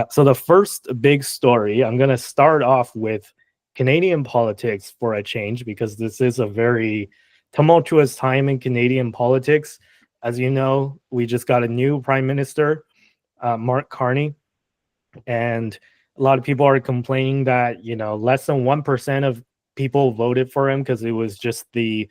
So the first big story, I'm going to start off with Canadian politics for a change, because this is a very tumultuous time in Canadian politics. As you know, we just got a new prime minister, Mark Carney, and a lot of people are complaining that, less than 1% of people voted for him because it was just the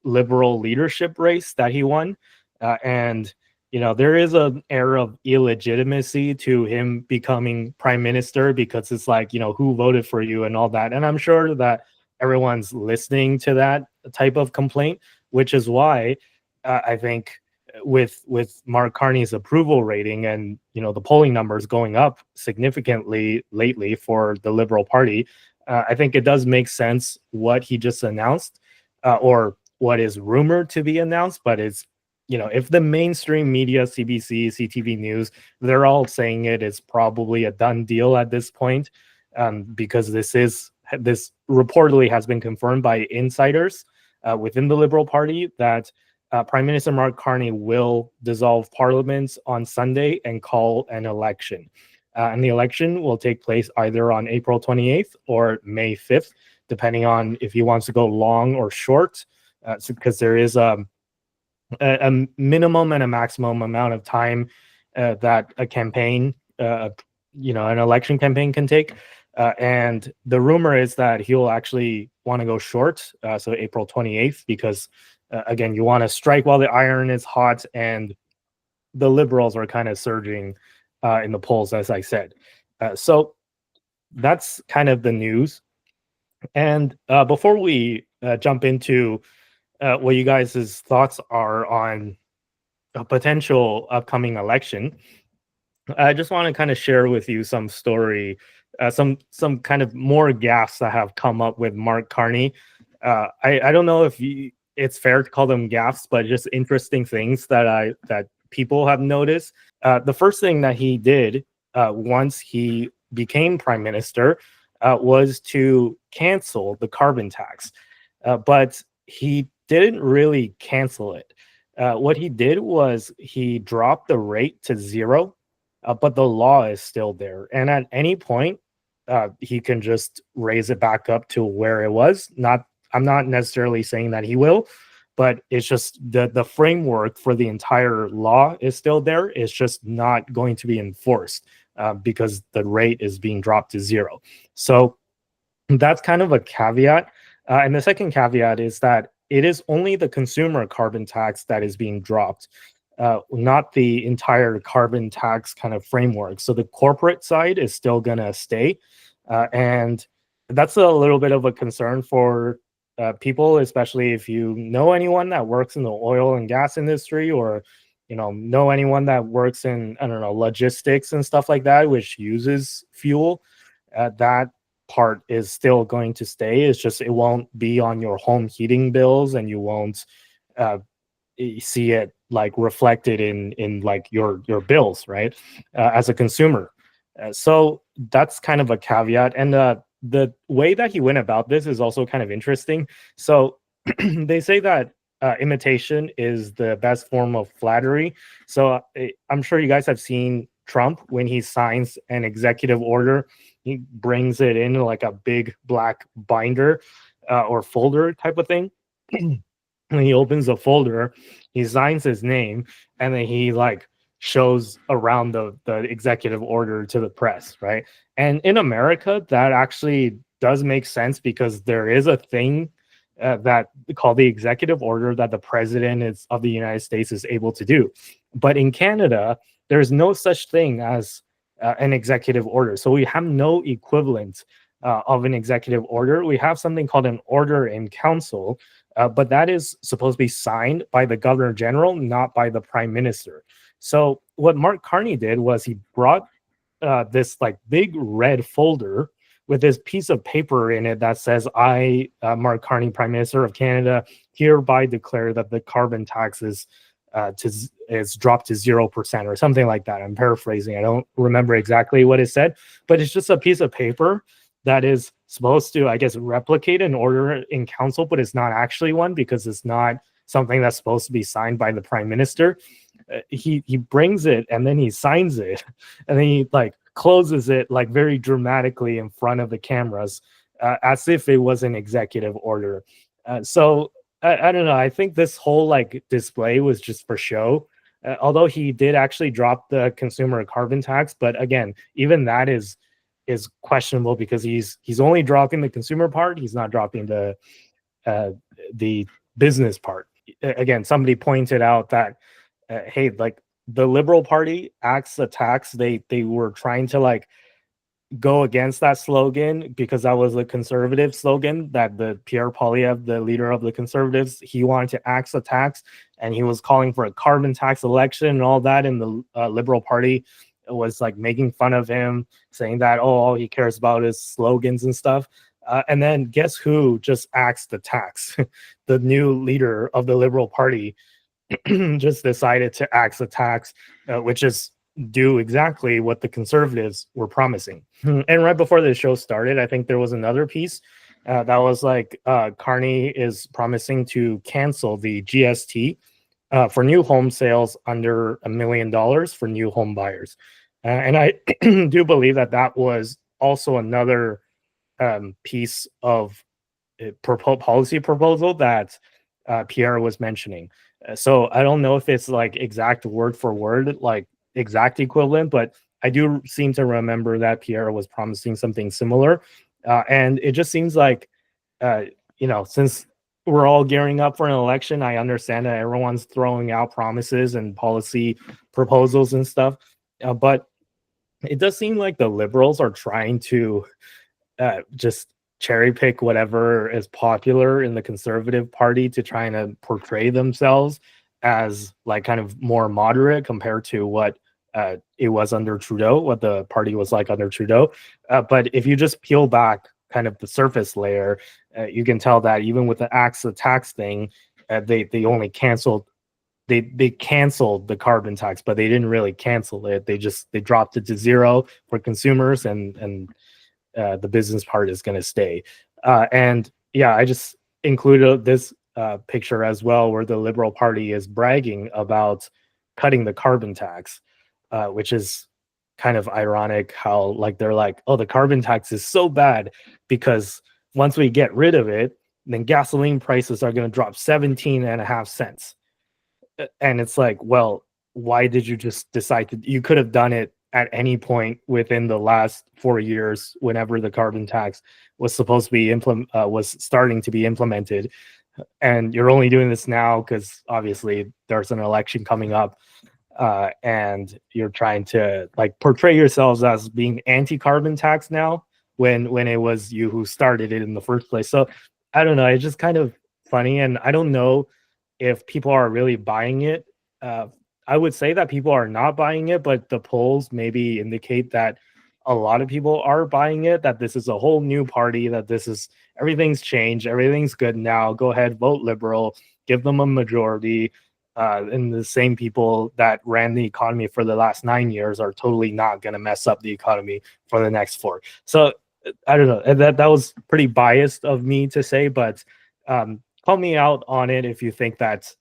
liberal leadership race that he won. And there is an air of illegitimacy to him becoming prime minister, because it's like, who voted for you and all that. And I'm sure that everyone's listening to that type of complaint, which is why I think with Mark Carney's approval rating and the polling numbers going up significantly lately for the Liberal Party, I think it does make sense what he just announced, or what is rumored to be announced. But it's, if the mainstream media, CBC, CTV News, they're all saying it's probably a done deal at this point, because this reportedly has been confirmed by insiders within the Liberal Party that Prime Minister Mark Carney will dissolve Parliament on Sunday and call an election. And the election will take place either on April 28th or May 5th, depending on if he wants to go long or short, because there is a minimum and a maximum amount of time that a campaign, an election campaign can take. And the rumor is that he'll actually want to go short, so April 28th, because again, you want to strike while the iron is hot, and the Liberals are kind of surging in the polls, as I said. So that's kind of the news. And before we jump into what you guys' thoughts are on a potential upcoming election, I just want to kind of share with you some story, some kind of more gaffes that have come up with Mark Carney. I don't know if it's fair to call them gaffes, but just interesting things that people have noticed. The first thing that he did once he became prime minister was to cancel the carbon tax, but he didn't really cancel it. What he did was he dropped the rate to zero, but the law is still there, and at any point he can just raise it back up to where it was. I'm not necessarily saying that he will, but it's just the framework for the entire law is still there. It's just not going to be enforced because the rate is being dropped to zero. So that's kind of a caveat. And the second caveat is that it is only the consumer carbon tax that is being dropped, not the entire carbon tax kind of framework. So the corporate side is still going to stay. And that's a little bit of a concern for people, especially if you know anyone that works in the oil and gas industry, or know anyone that works in, I don't know, logistics and stuff like that, which uses fuel. That part is still going to stay. It's just it won't be on your home heating bills, and you won't see it like reflected in like your bills, right? As a consumer. So that's kind of a caveat. And the way that he went about this is also kind of interesting. So they say that imitation is the best form of flattery. So I'm sure you guys have seen Trump when he signs an executive order. He brings it in like a big black binder or folder type of thing. When he opens the folder, he signs his name, and then he like shows around the executive order to the press, right? And in America, that actually does make sense, because there is a thing that called the executive order that the president of the United States is able to do. But in Canada, there's no such thing as an executive order. So we have no equivalent of an executive order. We have something called an order in council, but that is supposed to be signed by the governor general, not by the prime minister. So what Mark Carney did was he brought this like big red folder with this piece of paper in it that says, I, Mark Carney, Prime Minister of Canada, hereby declare that the carbon tax is dropped to 0% or something like that. I'm paraphrasing. I don't remember exactly what it said, but it's just a piece of paper that is supposed to, I guess, replicate an order in council, but it's not actually one, because it's not something that's supposed to be signed by the prime minister. He brings it, and then he signs it, and then he like closes it like very dramatically in front of the cameras, as if it was an executive order. So I don't know. I think this whole like display was just for show. Although he did actually drop the consumer carbon tax, but again, even that is questionable because he's only dropping the consumer part. He's not dropping the business part. Again, somebody pointed out that hey, like the Liberal Party acts a tax. They were trying to like go against that slogan because that was a conservative slogan that the Pierre Poilievre, the leader of the Conservatives, he wanted to axe a tax, and he was calling for a carbon tax election and all that. And the Liberal Party was like making fun of him, saying that all he cares about is slogans and stuff. And then guess who just axed the tax? The new leader of the Liberal Party just decided to axe a tax, which is do exactly what the Conservatives were promising. And right before the show started, I think there was another piece that was like Carney is promising to cancel the GST for new home sales under $1 million for new home buyers. And I do believe that that was also another piece of policy proposal that Pierre was mentioning. So I don't know if it's like exact word for word, like exact equivalent, but I do seem to remember that Pierre was promising something similar. And it just seems like, since we're all gearing up for an election, I understand that everyone's throwing out promises and policy proposals and stuff. But it does seem like the Liberals are trying to just cherry pick whatever is popular in the Conservative Party to try and portray themselves as like kind of more moderate compared to what it was under Trudeau, what the party was like under Trudeau. But if you just peel back kind of the surface layer, you can tell that even with the axe tax thing, they only canceled. They canceled the carbon tax, but they didn't really cancel it. They dropped it to zero for consumers, and the business part is going to stay. And yeah, I just included this picture as well, where the Liberal Party is bragging about cutting the carbon tax, which is kind of ironic. How like they're like, oh, the carbon tax is so bad because once we get rid of it, then gasoline prices are going to drop 17.5 cents. And it's like, well, why did you just decide to? You could have done it at any point within the last 4 years, whenever the carbon tax was supposed to be was starting to be implemented, and you're only doing this now because obviously there's an election coming up, and you're trying to like portray yourselves as being anti-carbon tax now when it was you who started it in the first place. So I don't know. It's just kind of funny, and I don't know if people are really buying it. I would say that people are not buying it, but the polls maybe indicate that a lot of people are buying it, that this is a whole new party, that this is everything's changed, everything's good now. Go ahead, vote Liberal, give them a majority. And the same people that ran the economy for the last 9 years are totally not going to mess up the economy for the next 4. So I don't know. That was pretty biased of me to say, but call me out on it if you think that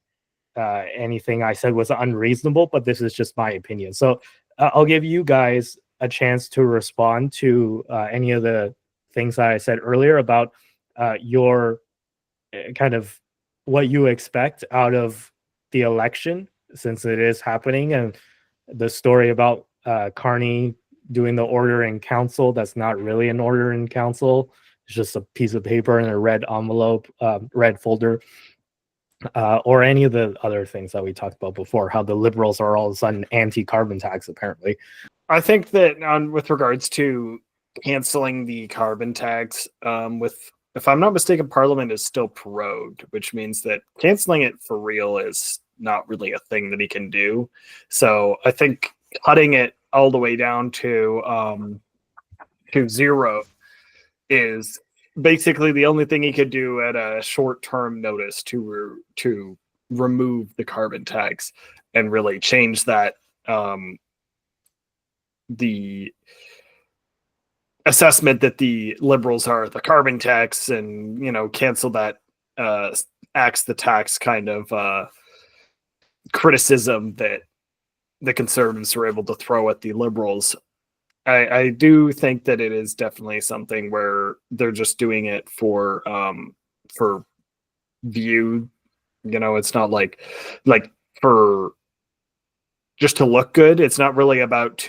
anything I said was unreasonable, but this is just my opinion. So I'll give you guys a chance to respond to any of the things that I said earlier about your kind of what you expect out of the election, since it is happening, and the story about Carney doing the order in council that's not really an order in council. It's just a piece of paper in a red envelope, red folder. Or any of the other things that we talked about before, how the Liberals are all of a sudden anti-carbon tax, apparently. I think that with regards to canceling the carbon tax, if I'm not mistaken, Parliament is still prorogued, which means that canceling it for real is not really a thing that he can do. So I think cutting it all the way down to zero is basically the only thing he could do at a short-term notice to remove the carbon tax and really change that the assessment that the Liberals are the carbon tax, and cancel that axe the tax kind of criticism that the Conservatives were able to throw at the Liberals. I do think that it is definitely something where they're just doing it for view. It's not like for just to look good. It's not really about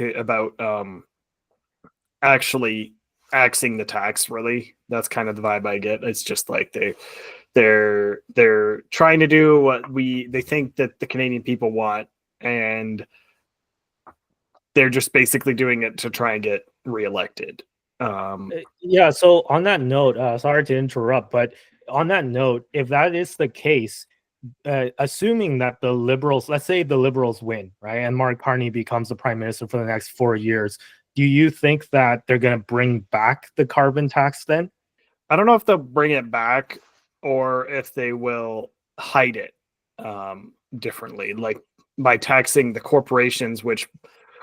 actually axing the tax. Really, that's kind of the vibe I get. It's just like they're trying to do what they think that the Canadian people want, and they're just basically doing it to try and get reelected. Yeah. So on that note, sorry to interrupt, but on that note, if that is the case, assuming that the Liberals, let's say the Liberals win, right, and Mark Carney becomes the prime minister for the next 4 years, do you think that they're going to bring back the carbon tax then? I don't know if they'll bring it back or if they will hide it differently, like by taxing the corporations, which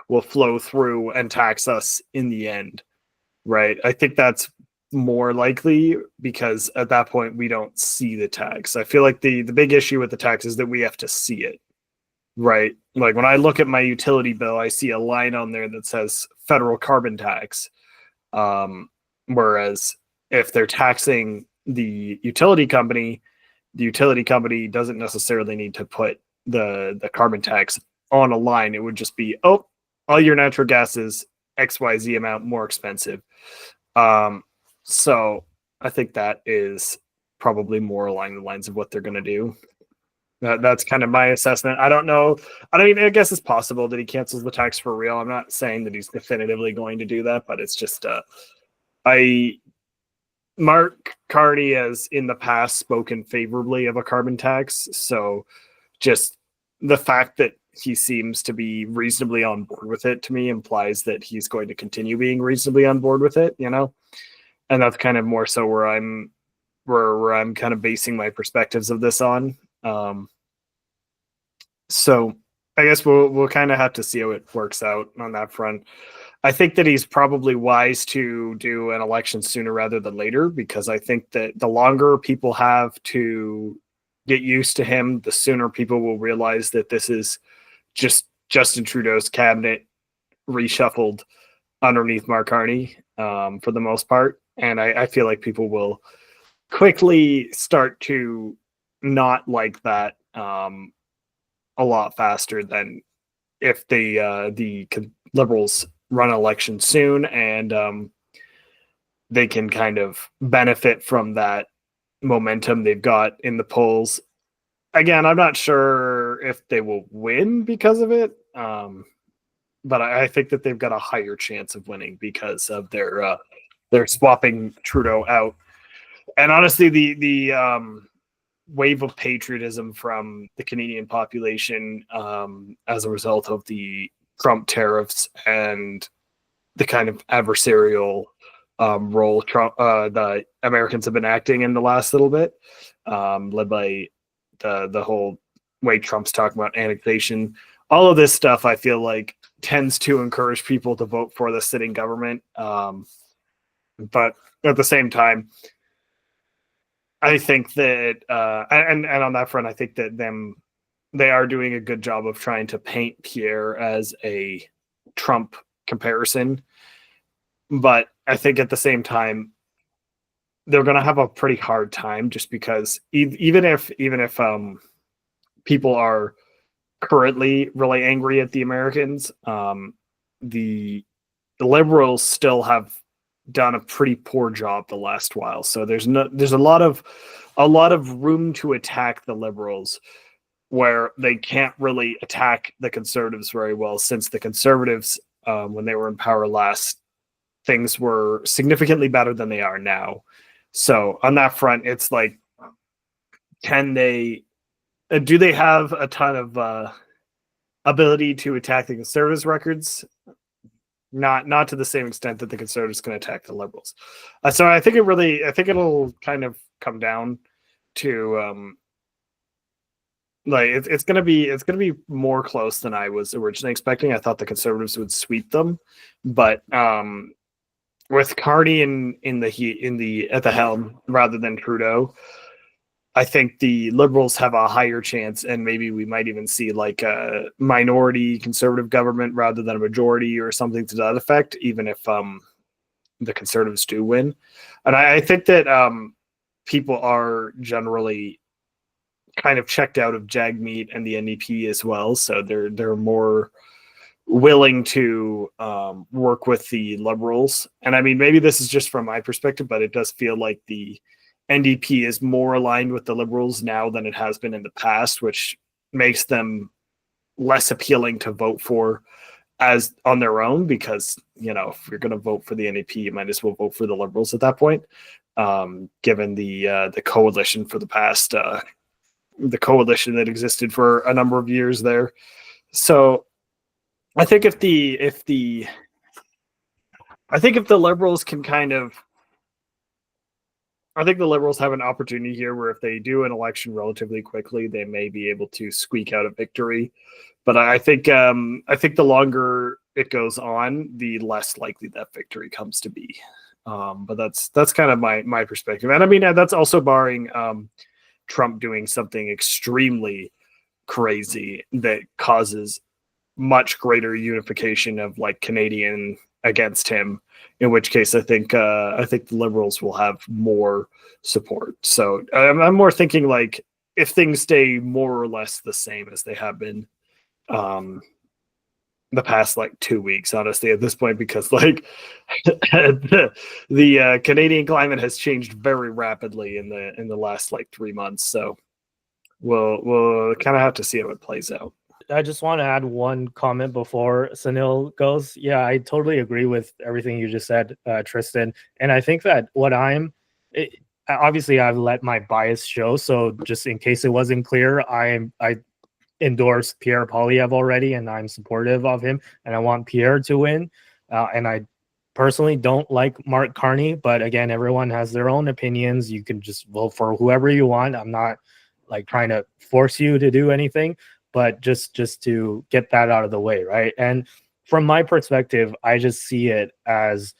will flow through and tax us in the end, right? I think that's more likely because at that point we don't see the tax. I feel like the big issue with the tax is that we have to see it, right? Like when I look at my utility bill, I see a line on there that says federal carbon tax. Whereas if they're taxing the utility company doesn't necessarily need to put the carbon tax on a line. It would just be, oh, all your natural gas is XYZ amount more expensive. So I think that is probably more along the lines of what they're going to do. That's kind of my assessment. I don't know. I guess it's possible that he cancels the tax for real. I'm not saying that he's definitively going to do that, but it's just Mark Carney has in the past spoken favorably of a carbon tax. So just the fact that he seems to be reasonably on board with it to me implies that he's going to continue being reasonably on board with it, and that's kind of more so where I'm kind of basing my perspectives of this on. So I guess we'll kind of have to see how it works out on that front. I think that he's probably wise to do an election sooner rather than later, because I think that the longer people have to get used to him, the sooner people will realize that this is just Justin Trudeau's cabinet reshuffled underneath Mark Carney for the most part. And I feel like people will quickly start to not like that a lot faster than if the Liberals run an election soon and they can kind of benefit from that momentum they've got in the polls. Again, I'm not sure if they will win because of it, but I think that they've got a higher chance of winning because of their swapping Trudeau out. And honestly, the wave of patriotism from the Canadian population as a result of the Trump tariffs and the kind of adversarial role the Americans have been acting in the last little bit, led by the whole way Trump's talking about annexation. All of this stuff, I feel like, tends to encourage people to vote for the sitting government. But at the same time, I think that, and on that front, I think that they are doing a good job of trying to paint Pierre as a Trump comparison. But I think at the same time, they're going to have a pretty hard time just because even if people are currently really angry at the Americans, the Liberals still have done a pretty poor job the last while. So there's a lot of room to attack the Liberals where they can't really attack the Conservatives very well, since the Conservatives, when they were in power last, things were significantly better than they are now. So on that front, it's like, do they have a ton of ability to attack the Conservatives' records? Not to the same extent that the Conservatives can attack the Liberals. So I think it'll kind of come down to it's gonna be more close than I was originally expecting. I thought the Conservatives would sweep them, but with Carney at the helm rather than Trudeau, I think the Liberals have a higher chance, and maybe we might even see like a minority conservative government rather than a majority or something to that effect, even if the Conservatives do win. And I think that people are generally kind of checked out of Jagmeet and the NDP as well, so they're more willing to work with the Liberals. And I mean, maybe this is just from my perspective, but it does feel like the NDP is more aligned with the Liberals now than it has been in the past, which makes them less appealing to vote for as on their own, because, you know, if you're going to vote for the NDP, you might as well vote for the Liberals at that point, given the coalition for the past, the coalition that existed for a number of years there. So I think if the Liberals can kind of, I think the Liberals have an opportunity here where if they do an election relatively quickly, they may be able to squeak out a victory. But I think the longer it goes on, the less likely that victory comes to be. But that's kind of my perspective. And I mean, that's also barring Trump doing something extremely crazy that causes much greater unification of like Canadian against him, in which case I think the Liberals will have more support. So I'm more thinking like if things stay more or less the same as they have been the past like 2 weeks, honestly, at this point, because like the Canadian climate has changed very rapidly in the last like 3 months. So we'll kind of have to see how it plays out. I just want to add one comment before Sunil goes. Yeah, I totally agree with everything you just said, Tristan. And I think that obviously I've let my bias show. So just in case it wasn't clear, I endorse Pierre Poilievre already, and I'm supportive of him, and I want Pierre to win. And I personally don't like Mark Carney, but again, everyone has their own opinions. You can just vote for whoever you want. I'm not like trying to force you to do anything, but just to get that out of the way, right? And from my perspective, I just see it as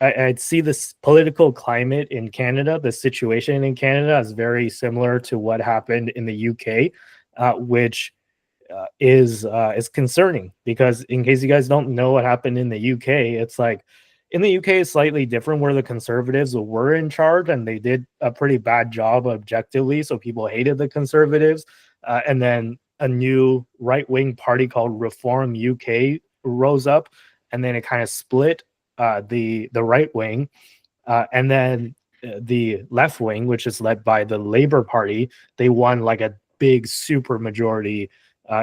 I'd see this political climate in Canada, the situation in Canada, as very similar to what happened in the UK, which is concerning, because in case you guys don't know what happened in the UK, it's like in the UK it's slightly different, where the Conservatives were in charge and they did a pretty bad job objectively, so people hated the Conservatives, and then a new right-wing party called Reform UK rose up, and then it kind of split the right wing, and then the left wing, which is led by the Labour Party, they won like a big super majority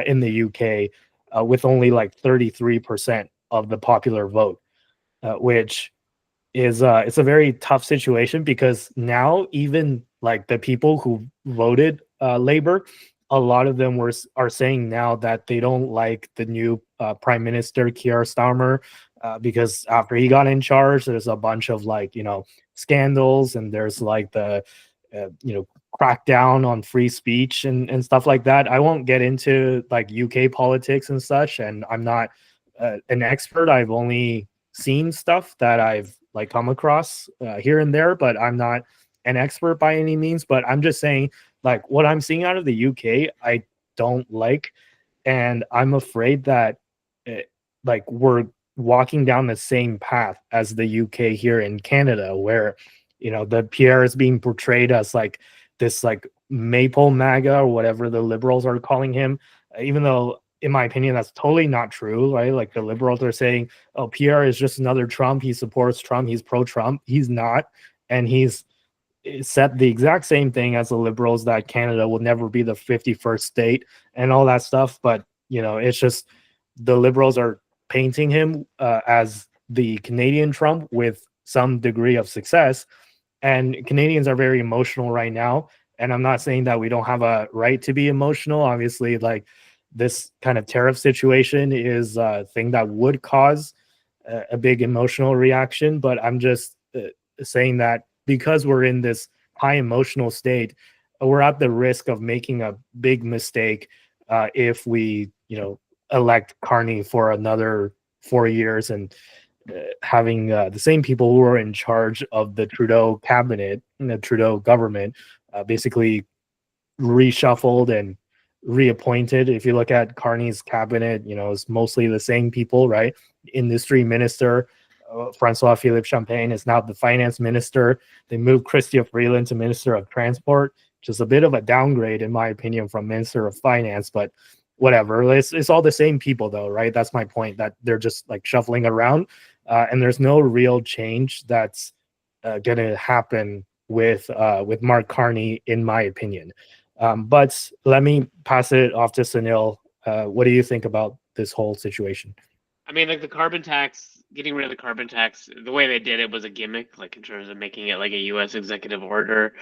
in the UK, with only like 33% of the popular vote, which is it's a very tough situation, because now even like the people who voted Labour, a lot of them are saying now that they don't like the new Prime Minister Keir Starmer, because after he got in charge, there's a bunch of like, you know, scandals, and there's like the you know, crackdown on free speech and stuff like that. I won't get into like UK politics and such, and I'm not an expert. I've only seen stuff that I've like come across here and there, but I'm not an expert by any means. But I'm just saying, like, what I'm seeing out of the UK, I don't like, and I'm afraid that like we're walking down the same path as the UK here in Canada, where, you know, the Pierre is being portrayed as like this like maple MAGA or whatever the Liberals are calling him, even though in my opinion that's totally not true, right? Like the Liberals are saying, oh, Pierre is just another Trump, he supports Trump, he's pro-Trump. He's not, and he's said the exact same thing as the Liberals, that Canada will never be the 51st state and all that stuff. But, you know, it's just the Liberals are painting him as the Canadian Trump with some degree of success. And Canadians are very emotional right now. And I'm not saying that we don't have a right to be emotional. Obviously, like this kind of tariff situation is a thing that would cause a big emotional reaction. But I'm just saying that because we're in this high emotional state, we're at the risk of making a big mistake if we, you know, elect Carney for another 4 years, and having the same people who are in charge of the Trudeau cabinet and the Trudeau government basically reshuffled and reappointed. If you look at Carney's cabinet, it's mostly the same people, right? Industry minister Francois Philippe Champagne is now the finance minister. They moved Chrystia Freeland to Minister of Transport, which is a bit of a downgrade, in my opinion, from Minister of Finance, but whatever. It's all the same people, though, right? That's my point, that they're just like shuffling around, and there's no real change that's going to happen with Mark Carney, in my opinion. But let me pass it off to Sunil. What do you think about this whole situation? I mean, like the carbon tax, getting rid of the carbon tax, the way they did it was a gimmick, like in terms of making it like a U.S. executive order,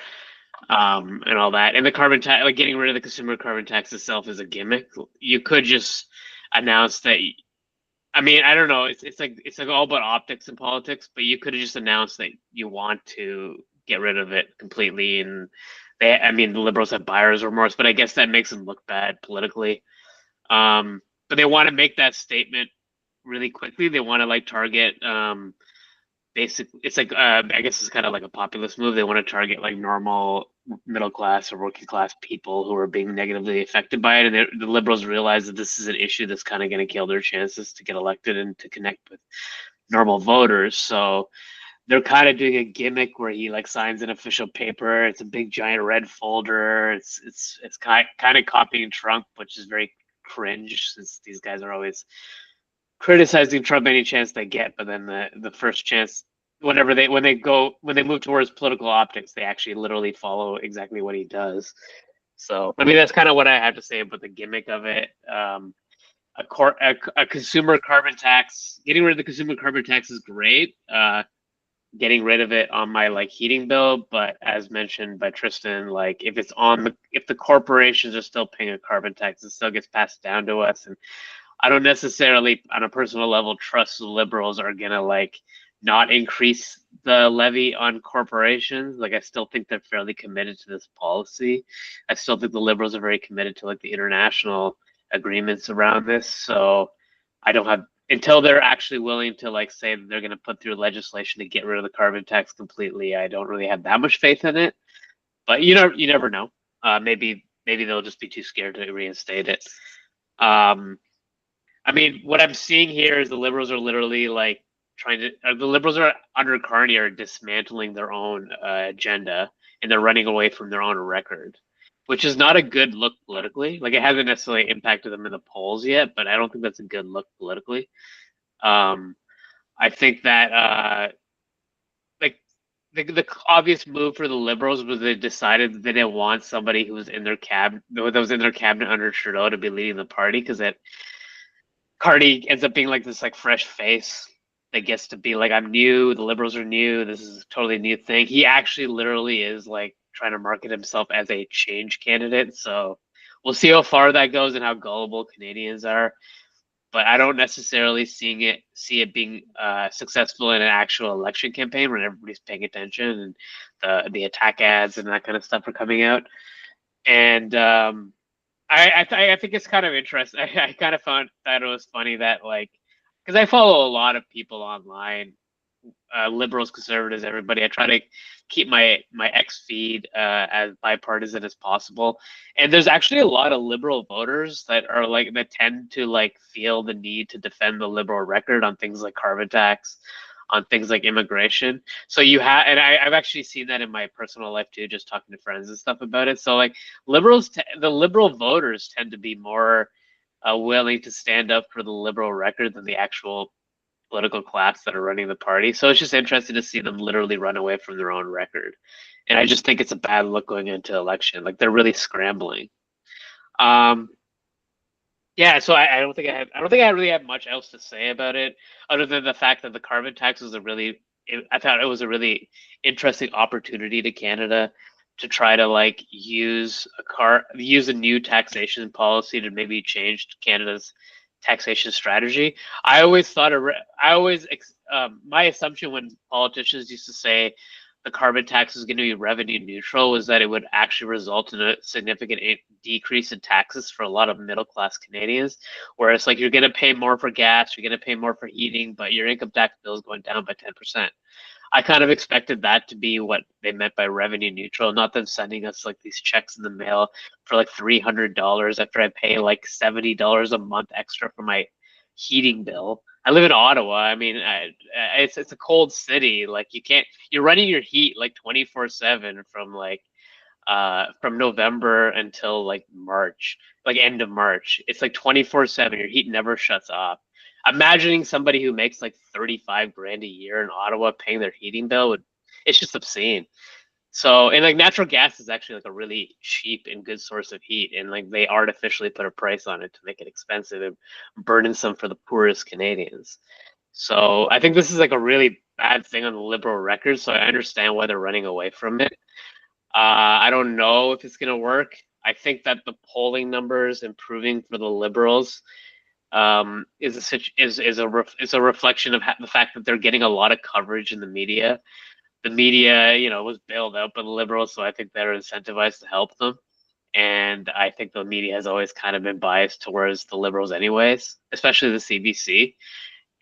and all that. And the carbon tax, like getting rid of the consumer carbon tax itself, is a gimmick. You could just announce that. I mean, I don't know. It's like all about optics and politics, but you could have just announced that you want to get rid of it completely. And I mean, the Liberals have buyer's remorse, but I guess that makes them look bad politically. But they want to make that statement really quickly. They want to like target basically, it's like I guess it's kind of like a populist move. They want to target like normal middle class or working class people who are being negatively affected by it, and the Liberals realize that this is an issue that's kind of going to kill their chances to get elected and to connect with normal voters. So they're kind of doing a gimmick where he like signs an official paper. It's a big giant red folder. It's kind of copying Trump, which is very cringe, since these guys are always criticizing Trump any chance they get, but then the first chance, when they move towards political optics, they actually literally follow exactly what he does. So I mean, that's kind of what I have to say about the gimmick of it. A consumer carbon tax, getting rid of the consumer carbon tax is great. Getting rid of it on my like heating bill, but as mentioned by Tristan, like if the corporations are still paying a carbon tax, it still gets passed down to us. And I don't necessarily, on a personal level, trust the Liberals are gonna like not increase the levy on corporations. Like I still think they're fairly committed to this policy. I still think the Liberals are very committed to like the international agreements around this. So I don't have, until they're actually willing to like say that they're gonna put through legislation to get rid of the carbon tax completely, I don't really have that much faith in it. But you never know. Maybe they'll just be too scared to reinstate it. I mean, what I'm seeing here is the Liberals are literally like the Liberals are under Carney are dismantling their own agenda, and they're running away from their own record, which is not a good look politically. Like it hasn't necessarily impacted them in the polls yet, but I don't think that's a good look politically. I think that like the obvious move for the Liberals was they decided that they didn't want somebody who was in their cabinet under Trudeau to be leading the party, because Carney ends up being like this like fresh face that gets to be like, I'm new, the Liberals are new, this is a totally new thing. He actually literally is like trying to market himself as a change candidate. So we'll see how far that goes and how gullible Canadians are. But I don't necessarily see it being successful in an actual election campaign when everybody's paying attention and the attack ads and that kind of stuff are coming out. And I think it's kind of interesting. I kind of thought it was funny that like, because I follow a lot of people online, liberals, conservatives, everybody. I try to keep my X feed as bipartisan as possible, and there's actually a lot of liberal voters that tend to like feel the need to defend the liberal record on things like carbon tax, on things like immigration. So and I've actually seen that in my personal life too, just talking to friends and stuff about it. So like the liberal voters tend to be more willing to stand up for the liberal record than the actual political class that are running the party. So it's just interesting to see them literally run away from their own record. And I just think it's a bad look going into election. Like they're really scrambling. Yeah, so I don't think I really have much else to say about it, other than the fact that the carbon tax was I thought it was a really interesting opportunity to Canada to try to like use a new taxation policy to maybe change Canada's taxation strategy. My assumption when politicians used to say the carbon tax is going to be revenue neutral was that it would actually result in a significant decrease in taxes for a lot of middle class Canadians. Whereas like you're going to pay more for gas, you're going to pay more for heating, but your income tax bill is going down by 10%. I kind of expected that to be what they meant by revenue neutral, not them sending us like these checks in the mail for like $300 after I pay like $70 a month extra for my heating bill. I live in Ottawa. I mean, it's a cold city. Like you're running your heat like 24/7 from November until like March, like end of March. It's like 24/7. Your heat never shuts off. Imagining somebody who makes like 35 grand a year in Ottawa paying their heating bill it's just obscene. So, and like natural gas is actually like a really cheap and good source of heat, and like they artificially put a price on it to make it expensive and burdensome for the poorest Canadians. So I think this is like a really bad thing on the Liberal record. So I understand why they're running away from it. I don't know if it's going to work. I think that the polling numbers improving for the Liberals is a reflection of the fact that they're getting a lot of coverage in the media. The media, was bailed out by the Liberals, so I think they're incentivized to help them. And I think the media has always kind of been biased towards the Liberals, anyways, especially the CBC.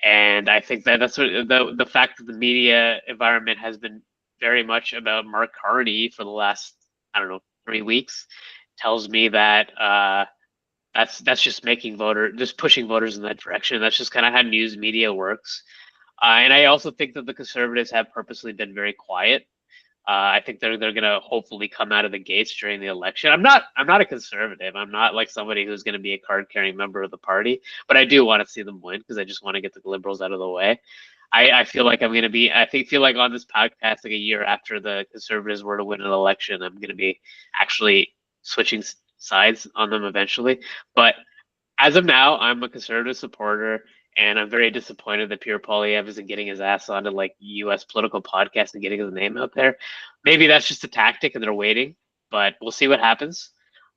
And I think that's what the fact that the media environment has been very much about Mark Carney for the last, I don't know, 3 weeks tells me that that's just just pushing voters in that direction. That's just kind of how news media works. And I also think that the Conservatives have purposely been very quiet. I think they're going to hopefully come out of the gates during the election. I'm not a conservative. I'm not like somebody who's going to be a card-carrying member of the party, but I do want to see them win because I just want to get the Liberals out of the way. I feel like I'm going to be. Feel like on this podcast, like a year after the Conservatives were to win an election, I'm going to be actually switching sides on them eventually. But as of now, I'm a Conservative supporter. And I'm very disappointed that Pierre Poilievre isn't getting his ass onto like U.S. political podcasts and getting his name out there. Maybe that's just a tactic and they're waiting, but we'll see what happens.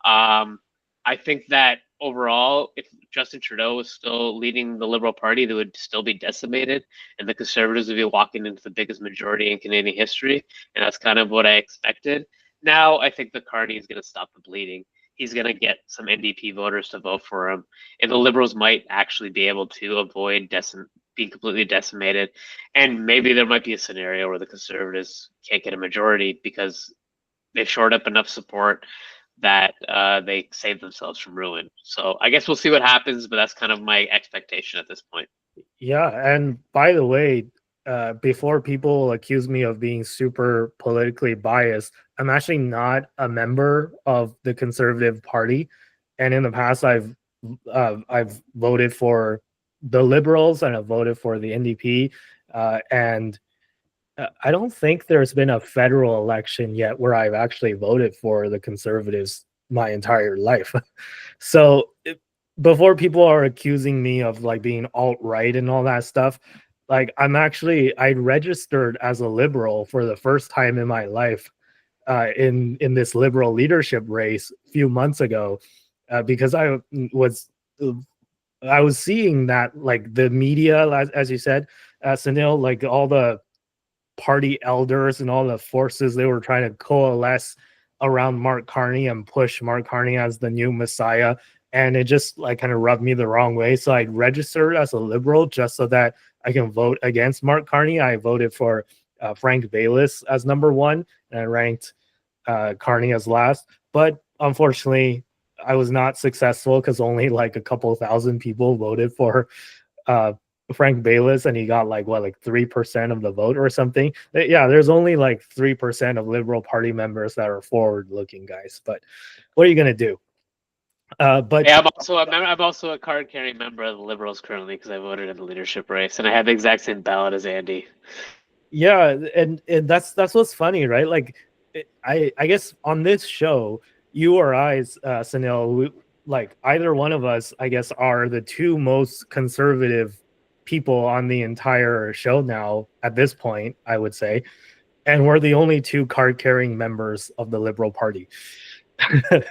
I think that overall, if Justin Trudeau was still leading the Liberal Party, they would still be decimated, and the Conservatives would be walking into the biggest majority in Canadian history. And that's kind of what I expected. Now I think the Carney is going to stop the bleeding. He's going to get some NDP voters to vote for him. And the Liberals might actually be able to avoid being completely decimated. And maybe there might be a scenario where the Conservatives can't get a majority because they've shored up enough support that they save themselves from ruin. So I guess we'll see what happens, but that's kind of my expectation at this point. Yeah, and by the way, before people accuse me of being super politically biased, I'm actually not a member of the Conservative Party, and in the past, I've voted for the Liberals and I've voted for the NDP, and I don't think there's been a federal election yet where I've actually voted for the Conservatives my entire life. So before people are accusing me of like being alt-right and all that stuff, like I registered as a Liberal for the first time in my life in this Liberal leadership race a few months ago because I was seeing that like the media, as you said, Sunil, like all the party elders and all the forces, they were trying to coalesce around Mark Carney and push Mark Carney as the new messiah. And it just like kind of rubbed me the wrong way. So I registered as a Liberal just so that I can vote against Mark Carney. I voted for Frank Baylis as number one, and I ranked Carney as last. But unfortunately, I was not successful because only like a couple thousand people voted for Frank Baylis, and he got like 3% of the vote or something. Yeah, there's only like 3% of Liberal Party members that are forward-looking, guys. But what are you gonna do? But yeah, I'm also a card-carrying member of the Liberals currently because I voted in the leadership race, and I had the exact same ballot as Andy. Yeah, and that's what's funny, right? Like, I guess on this show, you or I, Sunil, like either one of us, I guess, are the two most conservative people on the entire show now at this point, I would say, and we're the only two card-carrying members of the Liberal Party.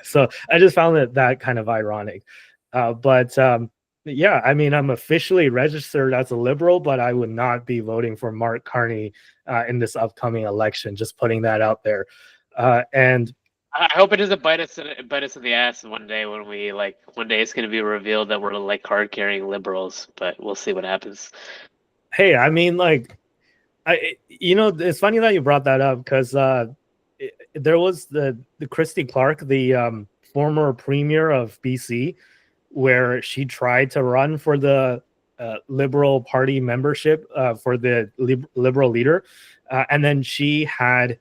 So I just found that kind of ironic. But yeah, I mean, I'm officially registered as a Liberal, but I would not be voting for Mark Carney in this upcoming election. Just putting that out there. And I hope it doesn't bite us in the ass one day when one day it's going to be revealed that we're like card carrying Liberals, but we'll see what happens. Hey, I mean, like, It's funny that you brought that up because there was the Christy Clark, the former premier of BC, where she tried to run for the Liberal Party membership for the Liberal leader, and then she had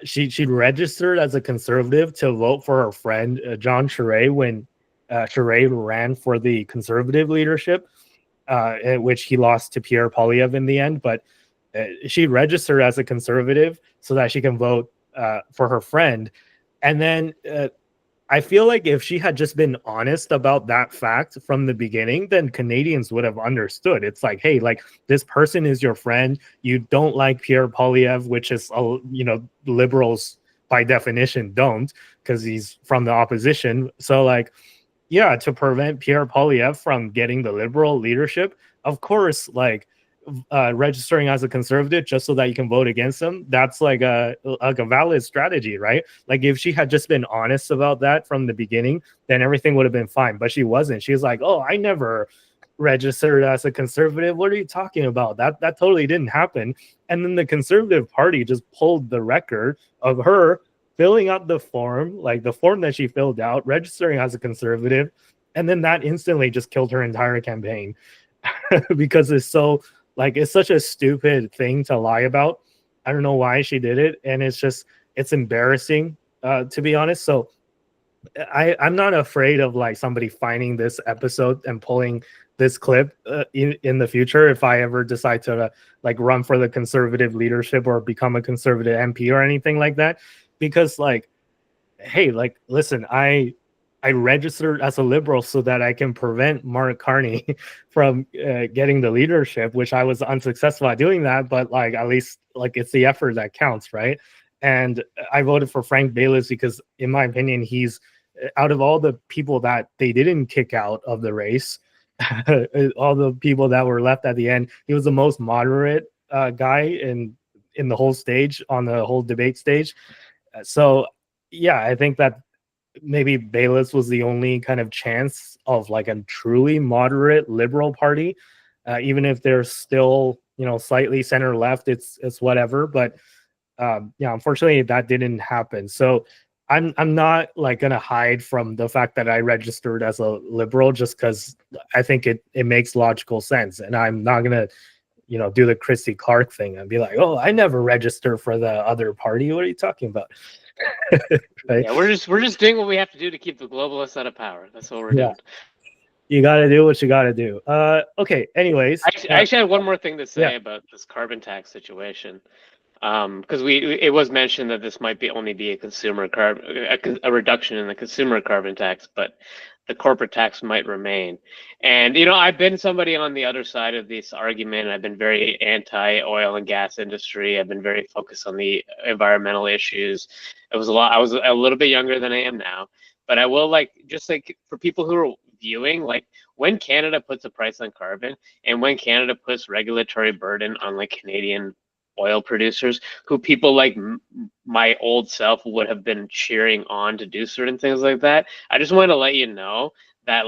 she registered as a Conservative to vote for her friend John Charest when Charest ran for the Conservative leadership, in which he lost to Pierre Poilievre in the end. But she registered as a Conservative so that she can vote for her friend. And then I feel like if she had just been honest about that fact from the beginning, then Canadians would have understood. It's like, hey, like this person is your friend. You don't like Pierre Poilievre, which is, Liberals by definition don't, because he's from the opposition. So like, yeah, to prevent Pierre Poilievre from getting the Liberal leadership, of course, like registering as a Conservative just so that you can vote against him, that's like a valid strategy, right? Like if she had just been honest about that from the beginning, then everything would have been fine. But she wasn't. She was like, oh, I never registered as a Conservative. What are you talking about? That totally didn't happen. And then the Conservative Party just pulled the record of her filling out the form, like the form that she filled out, registering as a Conservative, and then that instantly just killed her entire campaign because it's such a stupid thing to lie about. I don't know why she did it, and it's embarrassing, to be honest. So I'm not afraid of like somebody finding this episode and pulling this clip in the future if I ever decide to like run for the Conservative leadership or become a Conservative MP or anything like that. Because like, hey, like, listen, I registered as a Liberal so that I can prevent Mark Carney from getting the leadership, which I was unsuccessful at doing that. But like, at least like it's the effort that counts, right? And I voted for Frank Baylis because, in my opinion, he's out of all the people that they didn't kick out of the race, all the people that were left at the end, he was the most moderate guy in the whole stage, on the whole debate stage. So yeah, I think that maybe Baylis was the only kind of chance of like a truly moderate Liberal Party, even if they're still, slightly center left. It's whatever. But yeah, unfortunately, that didn't happen. So I'm not like gonna hide from the fact that I registered as a Liberal just because I think it makes logical sense, and I'm not gonna do the Christy Clark thing and be like, oh, I never register for the other party. What are you talking about? Right? Yeah, we're just doing what we have to do to keep the globalists out of power. That's what we're doing. You got to do what you got to do. Okay. Anyways, I actually had one more thing to say about this carbon tax situation, because it was mentioned that this might only be a consumer a reduction in the consumer carbon tax, but the corporate tax might remain. And I've been somebody on the other side of this argument. I've been very anti-oil and gas industry. I've been very focused on the environmental issues. I was a little bit younger than I am now, but I will just for people who are viewing, like when Canada puts a price on carbon and when Canada puts regulatory burden on like Canadian oil producers, who people like my old self would have been cheering on to do certain things like that. I just want to let you know that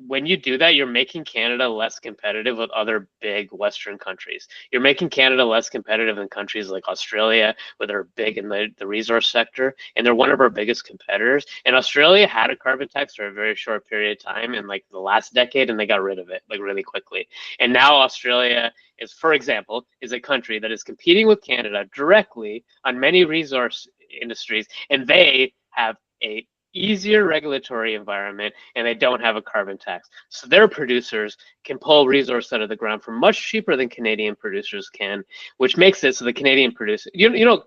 when you do that, you're making Canada less competitive with other big Western countries. You're making Canada less competitive in countries like Australia, where they're big in the resource sector, and they're one of our biggest competitors. And Australia had a carbon tax for a very short period of time in like the last decade, and they got rid of it like really quickly. And now Australia is, for example, is a country that is competing with Canada directly on many resource industries, and they have a easier regulatory environment, and they don't have a carbon tax. So their producers can pull resource out of the ground for much cheaper than Canadian producers can, which makes it so the Canadian producer,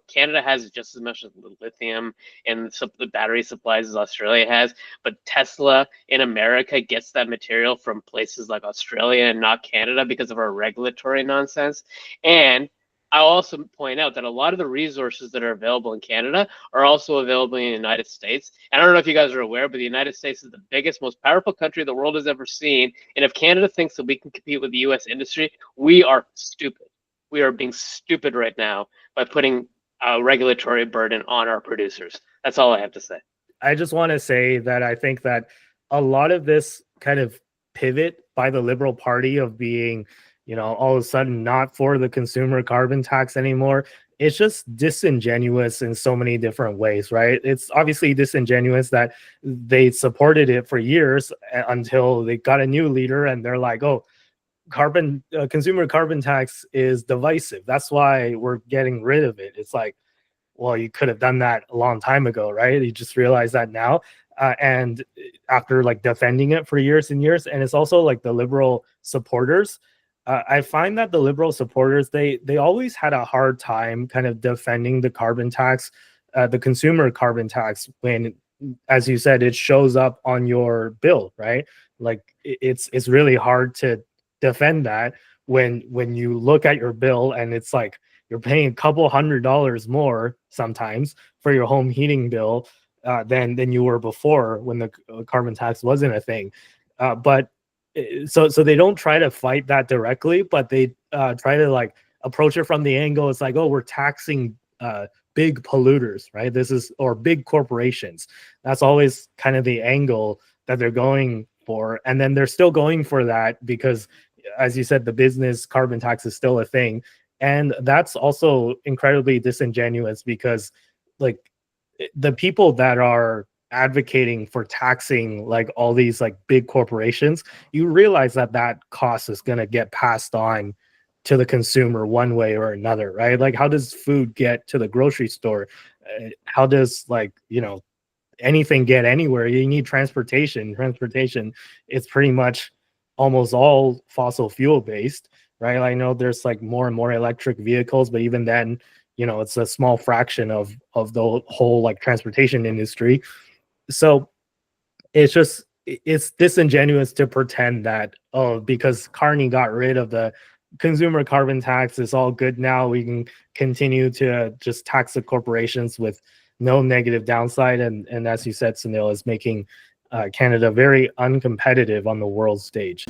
Canada has just as much lithium and the battery supplies as Australia has, but Tesla in America gets that material from places like Australia and not Canada because of our regulatory nonsense. And I'll also point out that a lot of the resources that are available in Canada are also available in the United States. And I don't know if you guys are aware, but the United States is the biggest, most powerful country the world has ever seen. And if Canada thinks that we can compete with the US industry, we are stupid. We are being stupid right now by putting a regulatory burden on our producers. That's all I have to say. I just want to say that I think that a lot of this kind of pivot by the Liberal Party of being all of a sudden not for the consumer carbon tax anymore. It's just disingenuous in so many different ways, right? It's obviously disingenuous that they supported it for years until they got a new leader and they're like, oh, consumer carbon tax is divisive. That's why we're getting rid of it. It's like, well, you could have done that a long time ago, right? You just realize that now. And after like defending it for years and years, and it's also like the liberal supporters. I find that the liberal supporters, they always had a hard time kind of defending the carbon tax, the consumer carbon tax, when, as you said, it shows up on your bill, right? Like it's really hard to defend that when you look at your bill and it's like you're paying a couple $100 more sometimes for your home heating bill than you were before when the carbon tax wasn't a thing. But so they don't try to fight that directly, but they try to like approach it from the angle. It's like, oh, we're taxing big polluters, right? Or big corporations. That's always kind of the angle that they're going for. And then they're still going for that because, as you said, the business carbon tax is still a thing. And that's also incredibly disingenuous because like the people that are advocating for taxing like all these like big corporations, you realize that cost is going to get passed on to the consumer one way or another, right? Like how does food get to the grocery store? How does anything get anywhere? You need transportation. It's pretty much almost all fossil fuel based, right? I know there's like more and more electric vehicles, but even then, it's a small fraction of the whole like transportation industry. So it's disingenuous to pretend that, oh, because Carney got rid of the consumer carbon tax, it's all good now. We can continue to just tax the corporations with no negative downside. And as you said, Sunil, is making Canada very uncompetitive on the world stage.